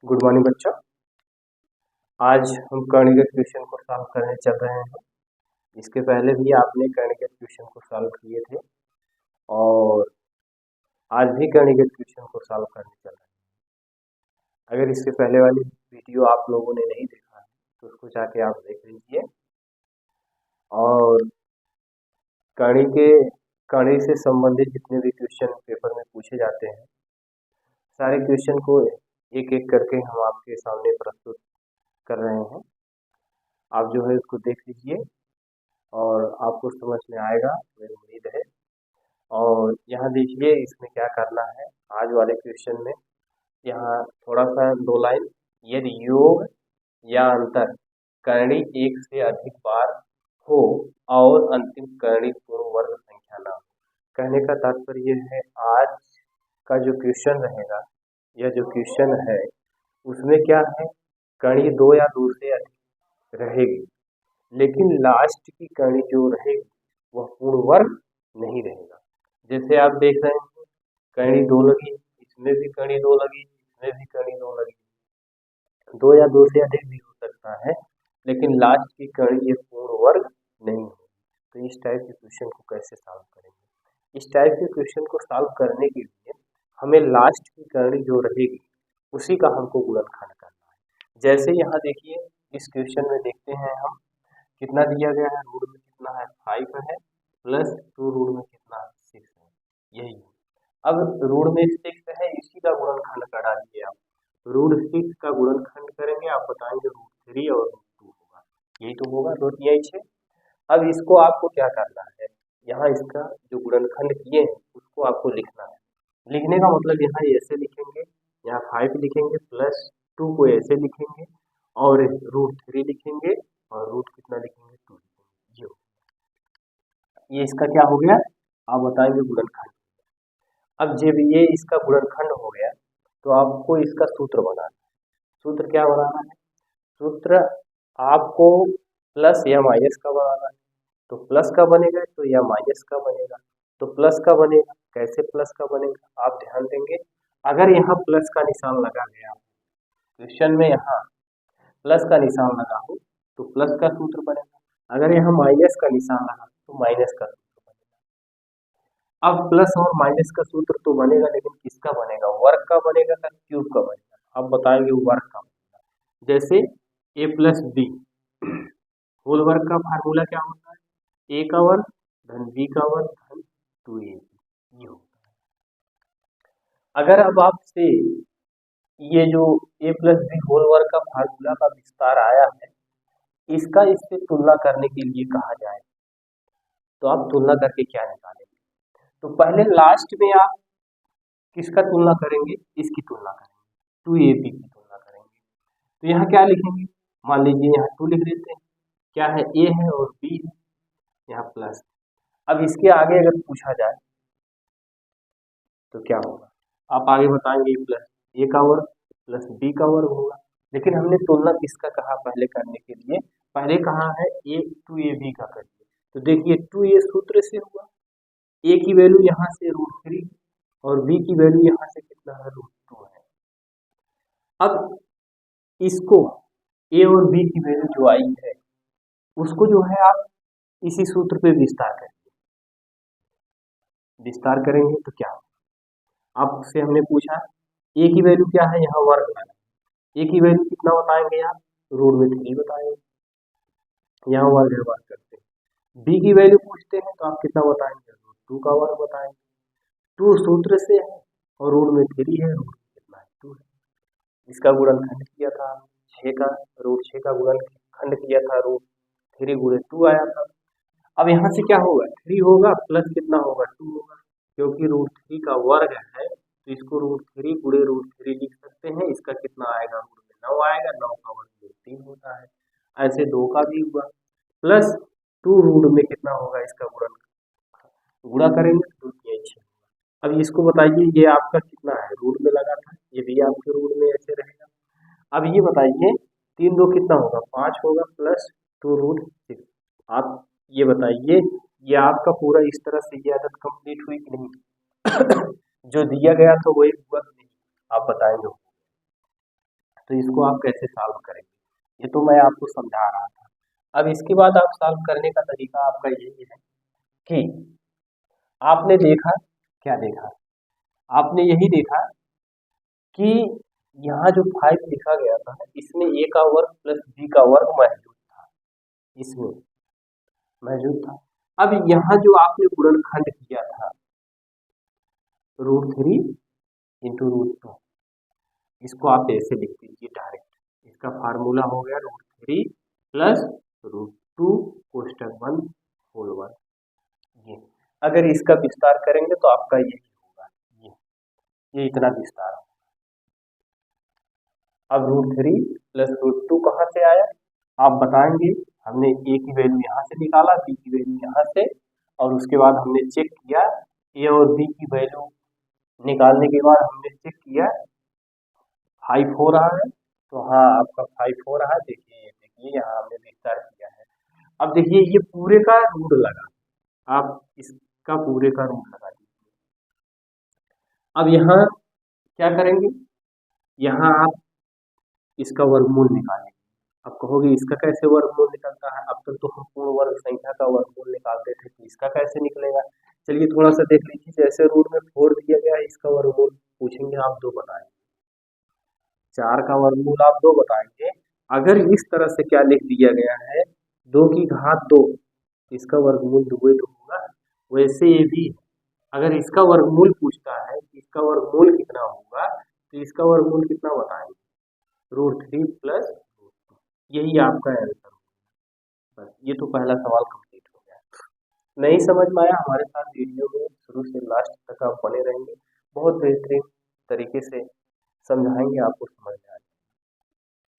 Good morning बच्चों। आज हम कर्णिका क्वेश्चन को सॉल्व करने चल रहे हैं। इसके पहले भी आपने कर्णिका क्वेश्चन को सॉल्व किए थे और आज भी कर्णिका क्वेश्चन को सॉल्व करने चल रहे हैं। अगर इससे पहले वाली वीडियो आप लोगों ने नहीं देखा है तो उसको जाके आप देख लीजिए। और कर्ण से संबंधित जितने भी क्वेश्चन पेपर में पूछे जाते हैं सारे क्वेश्चन को एक एक करके हम आपके सामने प्रस्तुत कर रहे हैं। आप जो है उसको देख लीजिए और आपको समझ में आएगा, मेरी उम्मीद है। और यहाँ देखिए इसमें क्या करना है। आज वाले क्वेश्चन में यहाँ थोड़ा सा 2 लाइन, यदि योग या अंतर करणी एक से अधिक बार हो और अंतिम करणी पूर्ण वर्ग संख्या ना हो। कहने का तात्पर्य यह है, आज का जो क्वेश्चन रहेगा यह जो क्वेश्चन है उसमें क्या है, करणी 2 या 2 से अधिक रहेगी, लेकिन लास्ट की करणी जो रहेगी वह पूर्ण वर्ग नहीं रहेगा। जैसे आप देख रहे हैं करणी 2 लगी, इसमें भी करणी 2 लगी, इसमें भी करणी 2 लगी। 2 या 2 से अधिक भी हो सकता है, लेकिन लास्ट की करणी ये पूर्ण वर्ग नहीं होगी। तो इस टाइप के क्वेश्चन को कैसे सॉल्व करेंगे? इस टाइप के क्वेश्चन को सॉल्व करने के लिए हमें लास्ट की करणी जो रहेगी उसी का हमको गुणनखंड करना है। जैसे यहाँ देखिए इस क्वेश्चन में देखते हैं हम कितना दिया गया है, रूट में कितना है 5 है, प्लस 2 रूट में कितना है 6 है, यही है। अब रूट में 6 है, इसी का गुणनखंड कर डालिए आप। रूट 6 का गुणनखंड करेंगे, आप बताएंगे रूट 3 और रूट 2 होगा, यही तो होगा, रूट यही 6। अब इसको आपको क्या करना है, यहाँ इसका जो गुणनखंड किए हैं उसको आपको लिखना है। लिखने का मतलब यहाँ ऐसे लिखेंगे, यहाँ 5 लिखेंगे, प्लस 2 को ऐसे लिखेंगे और रूट 3 लिखेंगे और रूट कितना लिखेंगे 2 लिखेंगे। ये इसका क्या हो गया, आप बताएंगे गुणनखंड। अब जब ये इसका गुणनखंड हो गया तो आपको इसका सूत्र बनाना है। सूत्र क्या बनाना है? सूत्र आपको प्लस या माइनस का बनाना है। तो प्लस का बनेगा तो या माइनस का बनेगा। तो प्लस का बनेगा, कैसे प्लस का बनेगा आप ध्यान देंगे। अगर यहाँ प्लस का निशान लगा गया क्वेश्चन में, यहाँ प्लस का निशान लगा हो तो प्लस का सूत्र बनेगा। अगर यहाँ माइनस का निशान लगा तो माइनस का सूत्र बनेगा। अब प्लस और माइनस का सूत्र तो बनेगा, लेकिन किसका बनेगा, वर्ग का बनेगा या क्यूब का बनेगा? आप बताएंगे वर्ग का बनेगा। जैसे a प्लस बी होल वर्ग का फार्मूला क्या होता है, a का वर्ग धन b का वर्ग धन 2ab, ये होता है। अगर अब आपसे ये जो a प्लस बी होल वर्ग का फार्मूला का विस्तार आया है, इसका इससे तुलना करने के लिए कहा जाए तो आप तुलना करके क्या निकालेंगे? तो पहले लास्ट में आप किसका तुलना करेंगे, इसकी तुलना करेंगे, 2ab की तुलना करेंगे। तो यहाँ क्या लिखेंगे, मान लीजिए यहाँ 2 लिख देते हैं, क्या है a है और b है, यहाँ प्लस। अब इसके आगे अगर पूछा जाए तो क्या होगा, आप आगे बताएंगे प्लस a का वर्ग प्लस b का वर्ग होगा। लेकिन हमने तुलना किसका कहा पहले करने के लिए, पहले कहा है a 2ab का करिए। तो देखिए 2a सूत्र से हुआ, a की वैल्यू यहाँ से √3 और b की वैल्यू यहाँ से कितना है √2 है। अब इसको a और b की वैल्यू जो आई है उसको जो है आप इसी सूत्र पे विस्तार करेंगे। विस्तार करेंगे तो क्या, आपसे हमने पूछा a की वैल्यू क्या है, यहाँ वर्ग लाना। a की वैल्यू कितना बताएंगे आप, √3 बताएंगे, यहाँ वर्ग है, वर्ग करते हैं। b की वैल्यू पूछते हैं तो आप कितना बताएंगे, √2 का वर्ग बताएंगे। 2 सूत्र से है और √3 है, रूट कितना है 2 है। इसका गुणनखंड किया था 6 का, √6 का गुणनखंड किया था, √3 गुणे 2 आया था। अब यहाँ से क्या होगा, 3 होगा प्लस कितना होगा 2 होगा, क्योंकि √3 का वर्ग है तो इसको √3 गुणे √3 लिख सकते हैं। इसका कितना आएगा, रूट में 9 आएगा, 9 का वर्ग 3 होता है। ऐसे 2 का भी हुआ, प्लस 2 रूट में कितना होगा, इसका गुणा करेंगे तो 6। अब इसको बताइए ये आपका कितना है, रूट में लगा था, ये भी आपके रूट में ऐसे रहेगा। अब ये बताइए 3 2 कितना होगा, 5 होगा, प्लस 2√6। आप ये बताइए ये आपका पूरा इस तरह से ये आदत कंप्लीट हुई कि नहीं जो दिया गया था वही हुआ कि नहीं, आप बताएंगे। तो इसको आप कैसे सॉल्व करेंगे, ये तो मैं आपको समझा रहा था। अब इसके बाद आप सॉल्व करने का तरीका आपका यही है कि आपने देखा, क्या देखा, आपने यही देखा कि यहाँ जो 5 लिखा गया था इसमें a का वर्ग प्लस b का वर्ग मौजूद था, इसमें मौजूद था। अब यहाँ जो आपने गुणनखंड किया था √3 इंटू √2, इसको आप ऐसे लिख दीजिए डायरेक्ट, इसका फार्मूला हो गया √3 प्लस √2 कोष्टक बंद होल वर्ग। ये अगर इसका विस्तार करेंगे तो आपका यही होगा, ये इतना विस्तार होगा। अब √3 प्लस √2 कहाँ से आया आप बताएंगे, हमने a की वैल्यू यहाँ से निकाला, b की वैल्यू यहाँ से, और उसके बाद हमने चेक किया a और b की वैल्यू निकालने के बाद हमने चेक किया 5 हो रहा है, तो हाँ आपका 5 हो रहा है। देखिए यहाँ हमने विस्तार किया है। अब देखिए ये पूरे का रूट लगा, आप इसका पूरे का रूट लगा दीजिए। अब यहाँ क्या करेंगे, यहाँ आप इसका वर्गमूल निकालेंगे। अब कहोगे इसका कैसे वर्गमूल निकलता है, अब तक तो हम पूर्ण वर्ग संख्या का वर्गमूल निकालते थे, तो इसका कैसे निकलेगा। चलिए थोड़ा सा देख लीजिए, जैसे रूट में 4 दिया गया है, इसका वर्गमूल पूछेंगे आप 2 बताएंगे, 4 का वर्गमूल आप 2 बताएंगे। अगर इस तरह से क्या लिख दिया गया है 2 की घात 2, इसका वर्गमूल 2 होगा। वैसे ये भी अगर इसका वर्गमूल पूछता है कि इसका वर्गमूल कितना होगा, तो इसका वर्गमूल कितना बताएंगे, √3 प्लस √2, यही आपका आंसर होगा। बस ये तो पहला सवाल कंप्लीट हो गया। नहीं समझ में आया, हमारे साथ वीडियो में शुरू से लास्ट तक आप बने रहेंगे, बहुत बेहतरीन तरीके से समझाएंगे, आपको समझ में आ जाएगा।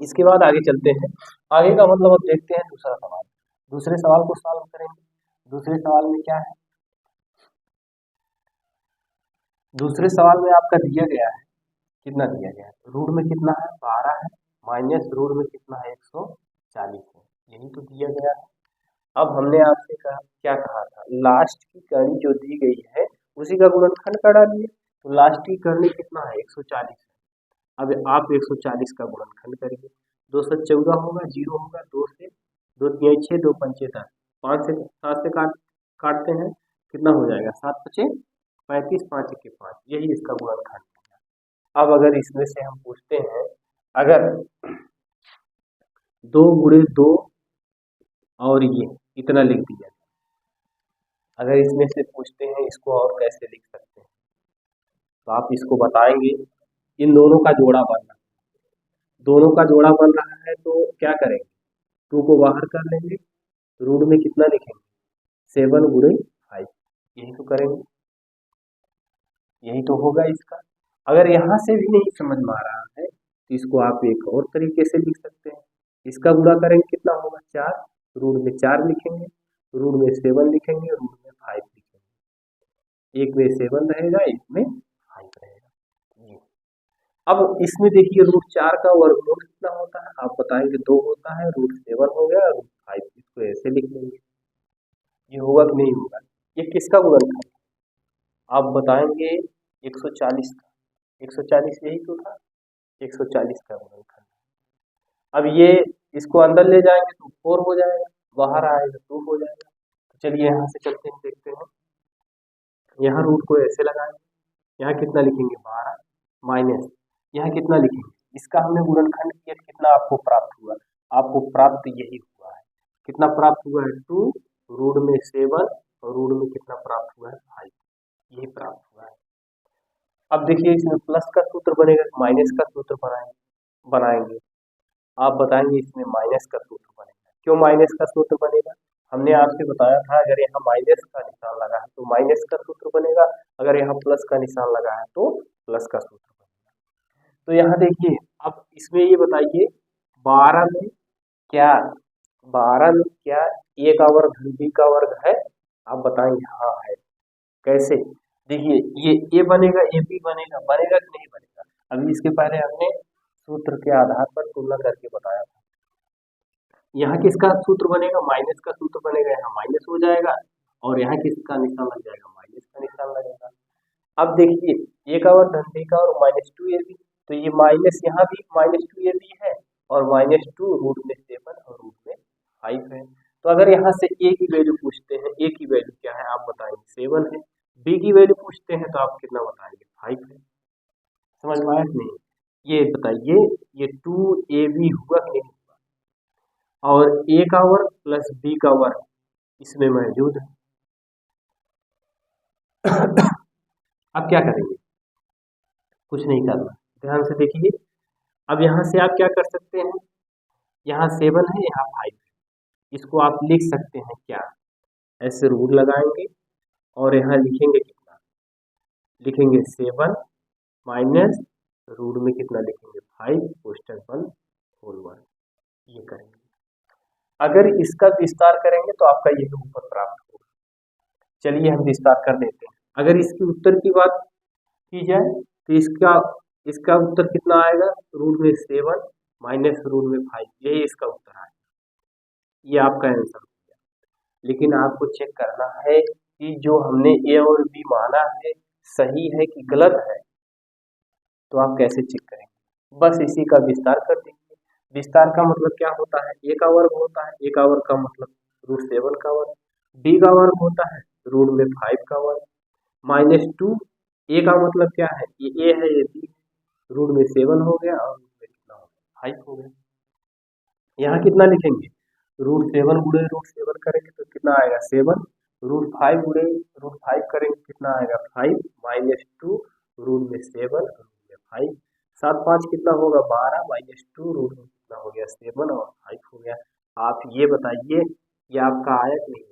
इसके बाद आगे चलते हैं, आगे का मतलब अब देखते हैं दूसरा सवाल। दूसरे सवाल को सॉल्व करेंगे। दूसरे सवाल में क्या है, दूसरे सवाल में आपका दिया गया है, कितना दिया गया है, रूट में कितना है 12 है, माइनस रूट में कितना है 140 है, यही तो दिया गया है। अब हमने आपसे कहा, क्या कहा था, लास्ट की करनी जो दी गई है उसी का गुणनखंड का डालिए, तो लास्ट की करनी कितना है 140 है। अब आप 140 का गुणनखंड करिए, 214 होगा, 0 होगा, 2 से 2 3 6 2 5 10, 5 से 7 से काटते हैं, कितना हो जाएगा 7 5 35, 5 1 5, यही इसका गुणनखंड होगा। अब अगर इसमें से हम पूछते हैं, अगर 2 गुणे 2 और ये इतना लिख दिया, अगर इसमें से पूछते हैं इसको और कैसे लिख सकते हैं, तो आप इसको बताएंगे, इन दोनों का जोड़ा बन रहा है, दोनों का जोड़ा बन रहा है, तो क्या करेंगे 2 को बाहर कर लेंगे, रूट में कितना लिखेंगे 7 गुणे 5, यही तो करेंगे, यही तो होगा इसका। अगर यहाँ से भी नहीं समझ में आ रहा है तो इसको आप एक और तरीके से लिख सकते हैं, इसका गुणा करेंगे कितना होगा 4, रूट में 4 लिखेंगे, रूट में 7 लिखेंगे, रूट में 5 लिखेंगे, एक में 7 रहेगा, एक में 5 रहेगा। ये अब इसमें देखिए √4 का वर्गमूल कितना होता है, आप बताएंगे 2 होता है, √7 हो गया, √5, इसको ऐसे लिख लेंगे, ये होगा कि नहीं होगा, ये किसका गुणनखंड, आप बताएंगे 140 का, 140 यही तो था, 140 का गुणनखंड। अब ये इसको अंदर ले जाएंगे तो 4 हो जाएगा, बाहर आएगा 2 हो जाएगा। तो चलिए यहाँ से चलते हैं, देखते हैं, यहाँ रूट को ऐसे लगाएंगे, यहाँ कितना लिखेंगे 12, माइनस यहाँ कितना लिखेंगे, इसका हमने गुणनखंड किया, कितना आपको प्राप्त हुआ, आपको प्राप्त यही हुआ है, कितना प्राप्त हुआ है 2, रूट में 7 और रूट में कितना प्राप्त हुआ है 5, यही प्राप्त हुआ है। अब देखिए इसमें प्लस का सूत्र बनेगा, माइनस का सूत्र बनाएंगे, आप बताएंगे इसमें माइनस का सूत्र बनेगा, क्यों माइनस का सूत्र बनेगा, हमने आपसे बताया था अगर यहाँ माइनस का निशान लगा है तो माइनस का सूत्र बनेगा, अगर यहाँ प्लस का निशान लगा है तो प्लस का सूत्र बनेगा। तो यहाँ देखिए, अब इसमें ये बताइए 12 में क्या, 12 में क्या a का वर्ग धन b का वर्ग है, आप बताएंगे हाँ है, कैसे, देखिए ये a बनेगा, a b बनेगा, बनेगा कि नहीं बनेगा, अभी इसके पहले हमने सूत्र के आधार पर तुलना करके बताया था। यहाँ किसका सूत्र बनेगा, माइनस का सूत्र बनेगा, यहाँ माइनस हो जाएगा, और यहाँ किसका निशान लग जाएगा, माइनस का निशान लगेगा। अब देखिए a का वर्ग धन b का और -2ab, तो ये माइनस यहाँ भी -2 ये भी है और -2 रूट में 7 और रूट में 5 है। तो अगर यहाँ से a की वैल्यू पूछते हैं, a की वैल्यू क्या है आप बताएंगे 7 है, b की वैल्यू पूछते हैं तो आप कितना बताएंगे 5 है। समझ में आया कि नहीं? ये बताइए ये 2ab हुआ कि नहीं हुआ, और a का वर्ग प्लस b का वर्ग इसमें मौजूद है। अब क्या करेंगे, कुछ नहीं करना, ध्यान से देखिए। अब यहाँ से आप क्या कर सकते हैं, यहाँ 7 है यहाँ 5 है, इसको आप लिख सकते हैं क्या, ऐसे रूट लगाएंगे और यहाँ लिखेंगे कितना, लिखेंगे 7 माइनस रूट में कितना लिखेंगे 5 कोष्टक बंद होल वर्ग, ये करेंगे। अगर इसका विस्तार करेंगे तो आपका यही ऊपर प्राप्त होगा। चलिए हम विस्तार कर देते हैं। अगर इसके उत्तर की बात की जाए तो इसका उत्तर कितना आएगा, रूट में 7 माइनस रूट में 5, यही इसका उत्तर आएगा। ये आपका आंसर हो गया। लेकिन आपको चेक करना है कि जो हमने ए और बी माना है सही है कि गलत है। तो आप कैसे चेक करेंगे, बस इसी का विस्तार कर देंगे। विस्तार का मतलब क्या होता है, ए का वर्ग होता है, ए का वर्ग का मतलब √7 का वर्ग, बी का वर्ग होता है रूट में 5 का वर्ग, -2 ए का मतलब क्या है, ये ए है ये बी, रूट में 7 हो गया और रूट में कितना हो गया 5 हो गया। यहाँ कितना लिखेंगे, √7 गुणे √7 करेंगे तो कितना आएगा 7, √5 गुणे √5 करेंगे कितना आएगा 5, -2 रूट में 7 रूट में 5, 7 5 कितना होगा 12, -2 रूट में कितना हो गया 7 और 5 हो गया। आप ये बताइए ये आपका आया कि नहीं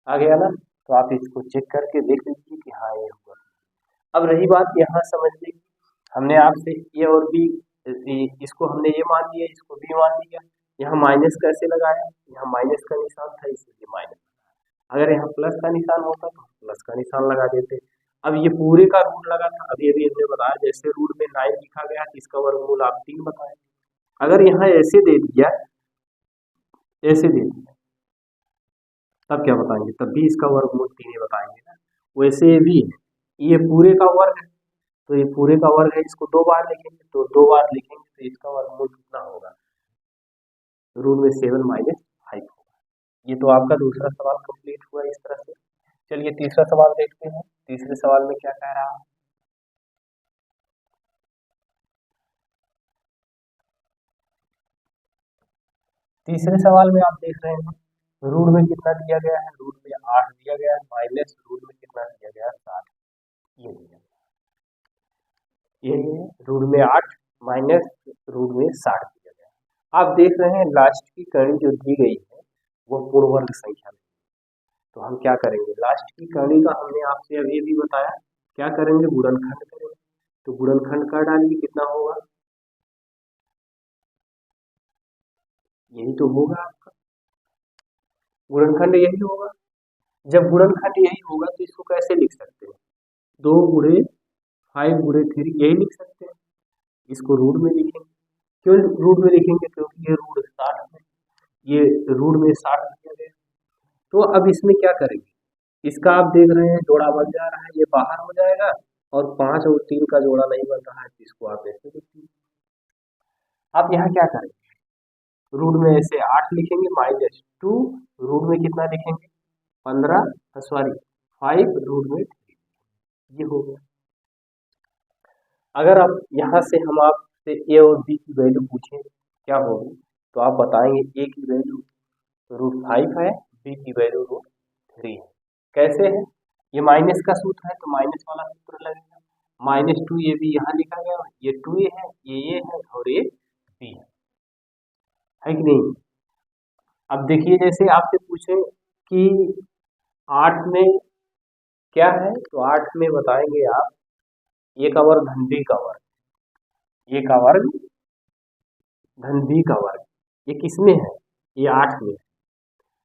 आ गया ना, तो आप इसको चेक करके देख लीजिए कि हाँ ये हुआ। अब रही बात यहाँ समझने की, हमने आपसे ए और बी, इसको हमने ये मान लिया इसको बी मान लिया, यहाँ माइनस कैसे लगाया, यहाँ माइनस का निशान था इसलिए माइनस, अगर यहाँ प्लस का निशान होता तो प्लस का निशान लगा देते। अब ये पूरे का रूट लगा था, अभी अभी हमने बताया जैसे रूट में 9 लिखा गया तो इसका वर्गमूल आप 3 बताए। अगर यहाँ ऐसे दे दिया, ऐसे दे दिया तब क्या बताएंगे, तब भी इसका वर्गमूल 3 ही बताएंगे ना। वैसे भी ये पूरे का वर्ग है तो ये पूरे का वर्ग है, इसको 2 बार लिखेंगे तो 2 बार लिखेंगे तो इसका वर्गमूल कितना होगा, रूट में 7 माइनस 5 होगा। ये तो आपका दूसरा सवाल कंप्लीट हुआ इस तरह से। चलिए तीसरा सवाल देखते हैं, तीसरे सवाल में क्या कह रहा है। तीसरे सवाल में आप देख रहे हैं रूट में कितना दिया गया है, रूट में 8 दिया गया है, माइनस रूट में कितना दिया गया है 7, ये दिया गया, ये रूट में 8 माइनस रूट में 60 दिया गया। आप देख रहे हैं लास्ट की कड़ी जो दी गई है वो पूर्ण वर्ग संख्या में, तो हम क्या करेंगे, लास्ट की कड़ी का हमने आपसे अभी भी बताया, क्या करेंगे गुणनखंड करेंगे, तो गुणनखंड कर डालिए कितना होगा, यही तो होगा आपका गुणनखंड, यही होगा। जब गुणनखंड यही होगा तो इसको कैसे लिख सकते हैं, 2 गुणे 5 गुणे 3 यही लिख सकते हैं। इसको रूट में लिखेंगे, क्यों रूट में लिखेंगे, क्योंकि ये रूट 60 है, ये रूट में 60 दिया गया। तो अब इसमें क्या करेंगे, इसका आप देख रहे हैं जोड़ा बन जा रहा है, ये बाहर हो जाएगा और 5 और 3 का जोड़ा नहीं बन रहा है तो इसको आप ऐसे लिखिए। आप यहाँ क्या करेंगे, रूट में ऐसे 8 लिखेंगे, -2 रूट में कितना लिखेंगे 15, सॉरी 5 रूट में 3, ये हो गया। अगर आप यहाँ से हम आपसे ए और बी की वैल्यू पूछें क्या होगी, तो आप बताएंगे ए की वैल्यू √5 है, बी की वैल्यू √3 है। कैसे है, ये माइनस का सूत्र है तो माइनस वाला सूत्र लगेगा, -2 ये भी यहाँ लिखा गया, ये 2 है, ये है और ये बी है कि नहीं। अब देखिए जैसे आपसे पूछे कि 8 में क्या है, तो 8 में बताएंगे आप ए का वर्ग धन बी का वर्ग, ए का वर्ग धन बी का वर्ग, ये किसमें है, ये 8 में है,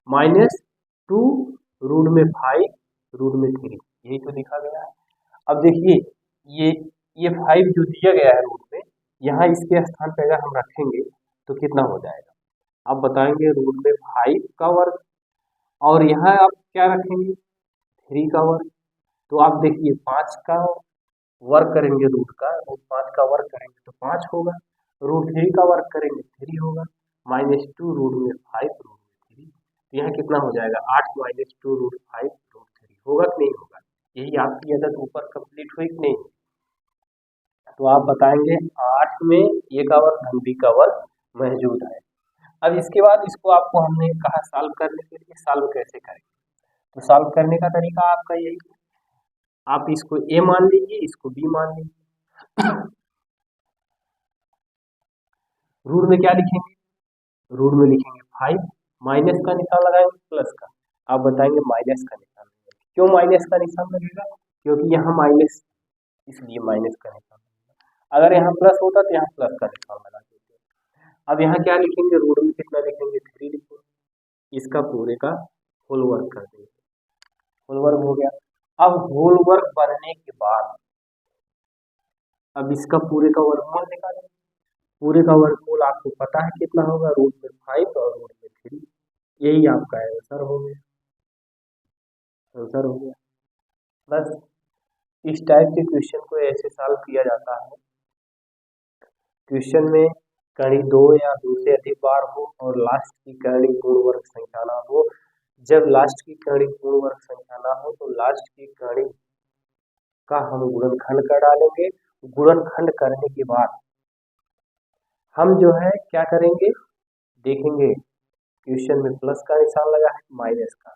-2 रूट में 5 रूट में 3, यही तो लिखा गया है। अब देखिए ये 5 जो दिया गया है रूट में, यहाँ इसके स्थान पे अगर हम रखेंगे तो कितना हो जाएगा, आप बताएंगे रूट में 5 का वर्ग, और यहाँ आप क्या रखेंगे 3 का वर्ग, तो आप देखिए 5 का वर्ग करेंगे रूट का, रूट 5 का वर्ग करेंगे तो 5 होगा, रूट 3 का वर्ग करेंगे 3 होगा, -2 रूट में 5 रूट में 3, तो यहाँ कितना हो जाएगा 8 - 2 रूट 5 रूट 3 होगा कि नहीं होगा। यही आपकी अदद ऊपर कंप्लीट हुई कि नहीं। तो आप बताएंगे 8 में ए का वर्ग धन बी का वर्ग मौजूद है। अब इसके बाद इसको आपको हमने कहा सॉल्व करने के लिए, सॉल्व कैसे करेंगे। तो सॉल्व करने का तरीका आपका यही है, आप इसको ए मान लीजिए, इसको बी मान लीजिए। रूट में क्या लिखेंगे, रूट में लिखेंगे 5, माइनस का निशान लगाएंगे प्लस का। आप बताएंगे माइनस का निशान लगेगा, क्यों माइनस का निशान लगेगा, क्योंकि यहाँ माइनस, इसलिए माइनस का निशान लगेगा। अगर यहाँ प्लस होता तो यहाँ प्लस का निशान लगा देते। अब यहाँ क्या लिखेंगे, रूट में कितना लिखेंगे 3 लिखेंगे, इसका पूरे का होल वर्क कर देंगे, होल वर्क हो गया। अब होल वर्क बनने के बाद अब इसका पूरे का वर्गमूल निकालेंगे। पूरे का वर्गमूल आपको पता है कितना होगा, रूट में 5 और रूट में 3, यही आपका आंसर हो गया, आंसर हो गया। बस इस टाइप के क्वेश्चन को ऐसे सॉल्व किया जाता है। क्वेश्चन में कड़ी 2 या 2 से अधिक बार हो और लास्ट की कड़ी पूर्ण वर्ग संख्या ना हो। जब लास्ट की कड़ी पूर्ण वर्ग संख्या ना हो तो लास्ट की कड़ी का हम गुणनखंड कर डालेंगे। गुणनखंड करने के बाद हम जो है क्या करेंगे, देखेंगे क्वेश्चन में प्लस का निशान लगा है माइनस का,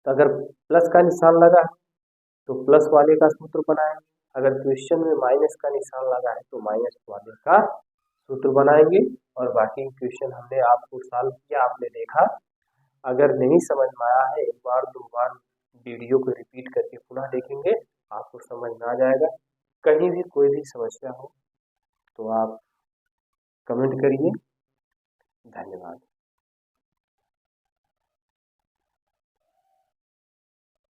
तो अगर प्लस का निशान लगा है तो प्लस वाले का सूत्र बनाएंगे, अगर क्वेश्चन में माइनस का निशान लगा है तो माइनस वाले का सूत्र बनाएंगे। और बाकी क्वेश्चन हमने आपको सॉल्व किया, आपने देखा। अगर नहीं समझ में आया है, एक बार 2 बार वीडियो को रिपीट करके पुनः देखेंगे, आपको समझ में आ जाएगा। कहीं भी कोई भी समस्या हो तो आप कमेंट करिए। धन्यवाद।